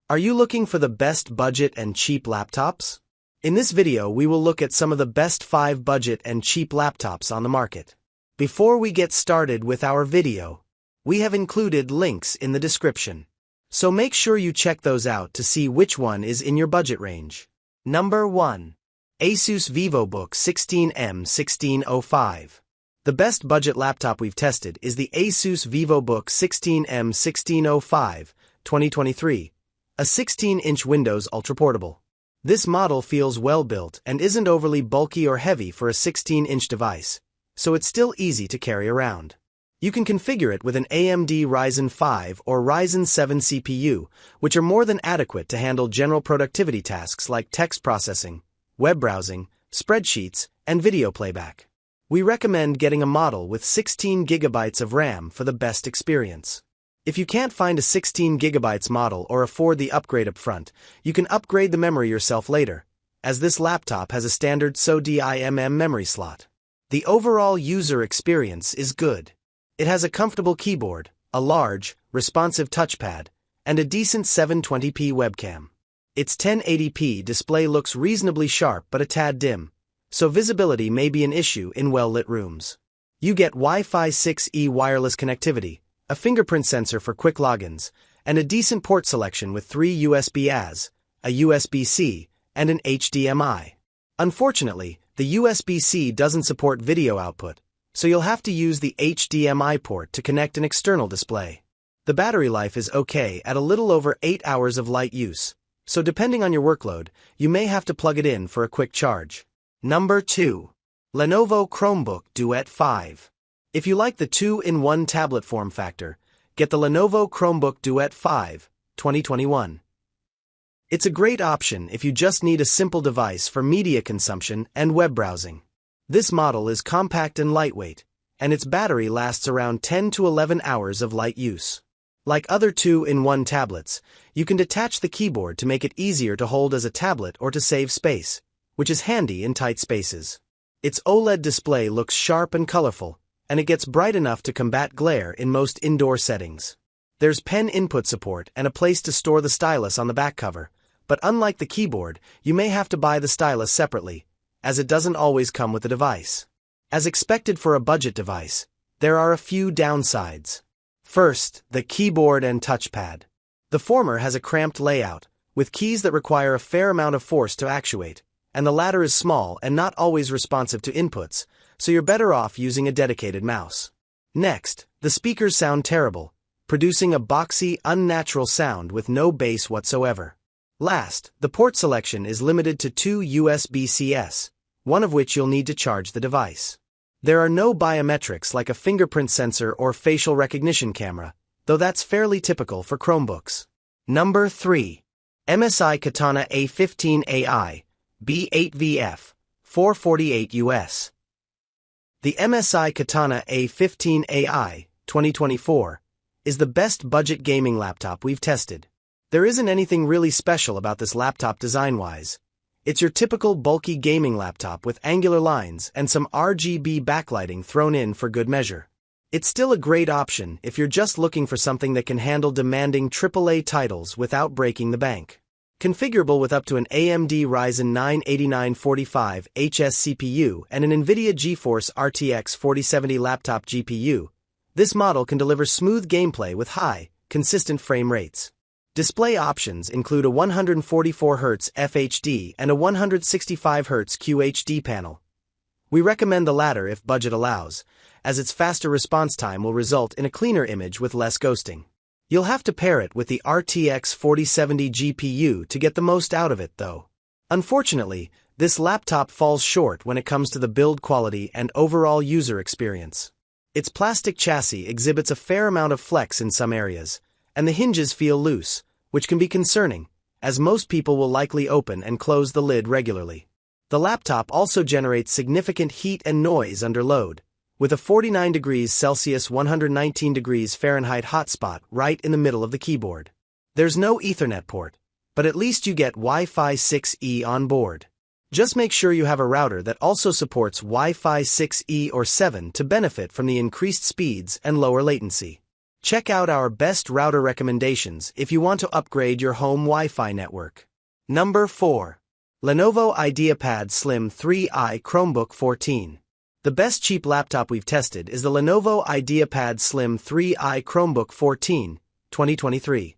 Are you looking for the best budget and cheap laptops? In this video, we will look at some of the best 5 budget and cheap laptops on the market. Before we get started with our video, we have included links in the description. So make sure you check those out to see which one is in your budget range. Number 1. ASUS Vivobook 16M1605. The best budget laptop we've tested is the ASUS Vivobook 16M1605, 2023, a 16-inch Windows ultraportable. This model feels well-built and isn't overly bulky or heavy for a 16-inch device, so it's still easy to carry around. You can configure it with an AMD Ryzen 5 or Ryzen 7 CPU, which are more than adequate to handle general productivity tasks like text processing, web browsing, spreadsheets, and video playback. We recommend getting a model with 16 GB of RAM for the best experience. If you can't find a 16 GB model or afford the upgrade up front, you can upgrade the memory yourself later, as this laptop has a standard SO-DIMM memory slot. The overall user experience is good. It has a comfortable keyboard, a large, responsive touchpad, and a decent 720p webcam. Its 1080p display looks reasonably sharp but a tad dim, so visibility may be an issue in well-lit rooms. You get Wi-Fi 6E wireless connectivity, a fingerprint sensor for quick logins, and a decent port selection with 3 USB-As, a USB-C, and an HDMI. Unfortunately, the USB-C doesn't support video output, so you'll have to use the HDMI port to connect an external display. The battery life is okay at a little over 8 hours of light use, so depending on your workload, you may have to plug it in for a quick charge. Number 2. Lenovo Chromebook Duet 5. If you like the 2-in-1 tablet form factor, get the Lenovo Chromebook Duet 5, 2021. It's a great option if you just need a simple device for media consumption and web browsing. This model is compact and lightweight, and its battery lasts around 10 to 11 hours of light use. Like other 2-in-1 tablets, you can detach the keyboard to make it easier to hold as a tablet or to save space, which is handy in tight spaces. Its OLED display looks sharp and colorful, and it gets bright enough to combat glare in most indoor settings. There's pen input support and a place to store the stylus on the back cover, but unlike the keyboard, you may have to buy the stylus separately, as it doesn't always come with the device. As expected for a budget device, there are a few downsides. First, the keyboard and touchpad. The former has a cramped layout, with keys that require a fair amount of force to actuate, and the latter is small and not always responsive to inputs, so you're better off using a dedicated mouse. Next, the speakers sound terrible, producing a boxy, unnatural sound with no bass whatsoever. Last, the port selection is limited to 2 USB-Cs, one of which you'll need to charge the device. There are no biometrics like a fingerprint sensor or facial recognition camera, though that's fairly typical for Chromebooks. Number 3. MSI Katana A15 AI, B8VF, 448 US. The MSI Katana A15 AI, 2024, is the best budget gaming laptop we've tested. There isn't anything really special about this laptop design-wise. It's your typical bulky gaming laptop with angular lines and some RGB backlighting thrown in for good measure. It's still a great option if you're just looking for something that can handle demanding AAA titles without breaking the bank. Configurable with up to an AMD Ryzen 9 8945HS CPU and an NVIDIA GeForce RTX 4070 laptop GPU, this model can deliver smooth gameplay with high, consistent frame rates. Display options include a 144Hz FHD and a 165Hz QHD panel. We recommend the latter if budget allows, as its faster response time will result in a cleaner image with less ghosting. You'll have to pair it with the RTX 4070 GPU to get the most out of it, though. Unfortunately, this laptop falls short when it comes to the build quality and overall user experience. Its plastic chassis exhibits a fair amount of flex in some areas, and the hinges feel loose, which can be concerning, as most people will likely open and close the lid regularly. The laptop also generates significant heat and noise under load, with a 49 degrees Celsius 119 degrees Fahrenheit hotspot right in the middle of the keyboard. There's no Ethernet port, but at least you get Wi-Fi 6E on board. Just make sure you have a router that also supports Wi-Fi 6E or 7 to benefit from the increased speeds and lower latency. Check out our best router recommendations if you want to upgrade your home Wi-Fi network. Number 4. Lenovo IdeaPad Slim 3i Chromebook 14. The best cheap laptop we've tested is the Lenovo IdeaPad Slim 3i Chromebook 14, 2023.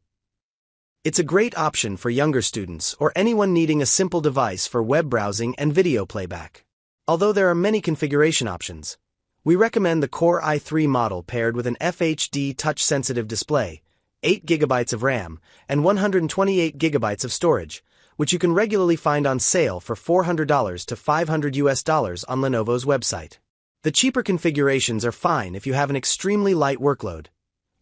It's a great option for younger students or anyone needing a simple device for web browsing and video playback. Although there are many configuration options, we recommend the Core i3 model paired with an FHD touch-sensitive display, 8GB of RAM, and 128GB of storage, which you can regularly find on sale for $400 to $500 on Lenovo's website. The cheaper configurations are fine if you have an extremely light workload.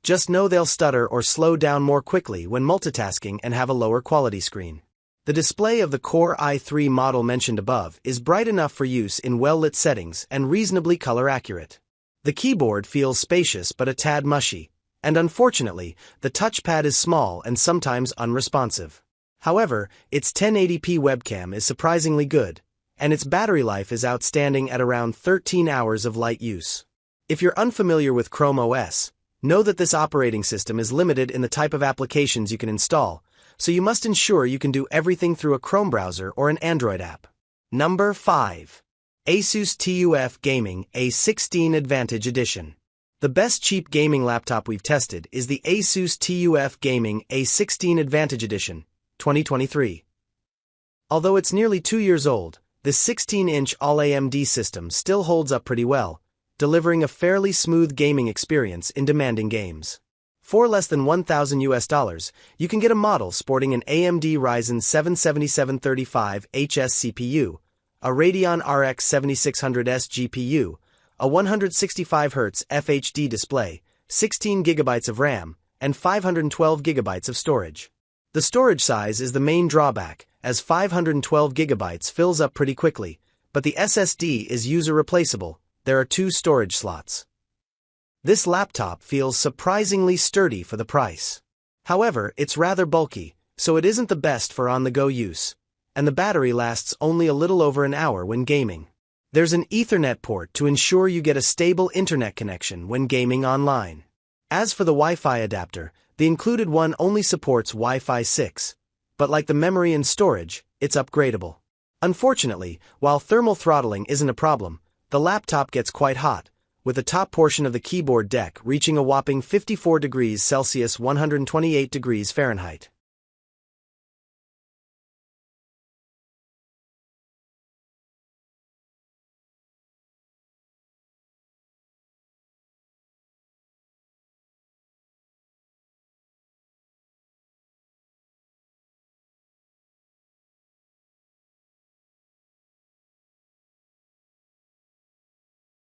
Just know they'll stutter or slow down more quickly when multitasking and have a lower quality screen. The display of the Core i3 model mentioned above is bright enough for use in well-lit settings and reasonably color accurate. The keyboard feels spacious but a tad mushy, and unfortunately, the touchpad is small and sometimes unresponsive. However, its 1080p webcam is surprisingly good, and its battery life is outstanding at around 13 hours of light use. If you're unfamiliar with Chrome OS, know that this operating system is limited in the type of applications you can install, so you must ensure you can do everything through a Chrome browser or an Android app. Number 5. ASUS TUF Gaming A15 Advantage Edition. The best cheap gaming laptop we've tested is the ASUS TUF Gaming A16 Advantage Edition, 2023. Although it's nearly 2 years old, this 16-inch all-AMD system still holds up pretty well, delivering a fairly smooth gaming experience in demanding games. For less than $1,000, you can get a model sporting an AMD Ryzen 7 7735HS CPU, a Radeon RX 7600S GPU, a 165Hz FHD display, 16GB of RAM, and 512GB of storage. The storage size is the main drawback, as 512GB fills up pretty quickly, but the SSD is user replaceable. There are 2 storage slots. This laptop feels surprisingly sturdy for the price. However, it's rather bulky, so it isn't the best for on-the-go use, and the battery lasts only a little over an hour when gaming. There's an Ethernet port to ensure you get a stable internet connection when gaming online. As for the Wi-Fi adapter, the included one only supports Wi-Fi 6, but like the memory and storage, it's upgradable. Unfortunately, while thermal throttling isn't a problem, the laptop gets quite hot, with the top portion of the keyboard deck reaching a whopping 54 degrees Celsius 128 degrees Fahrenheit.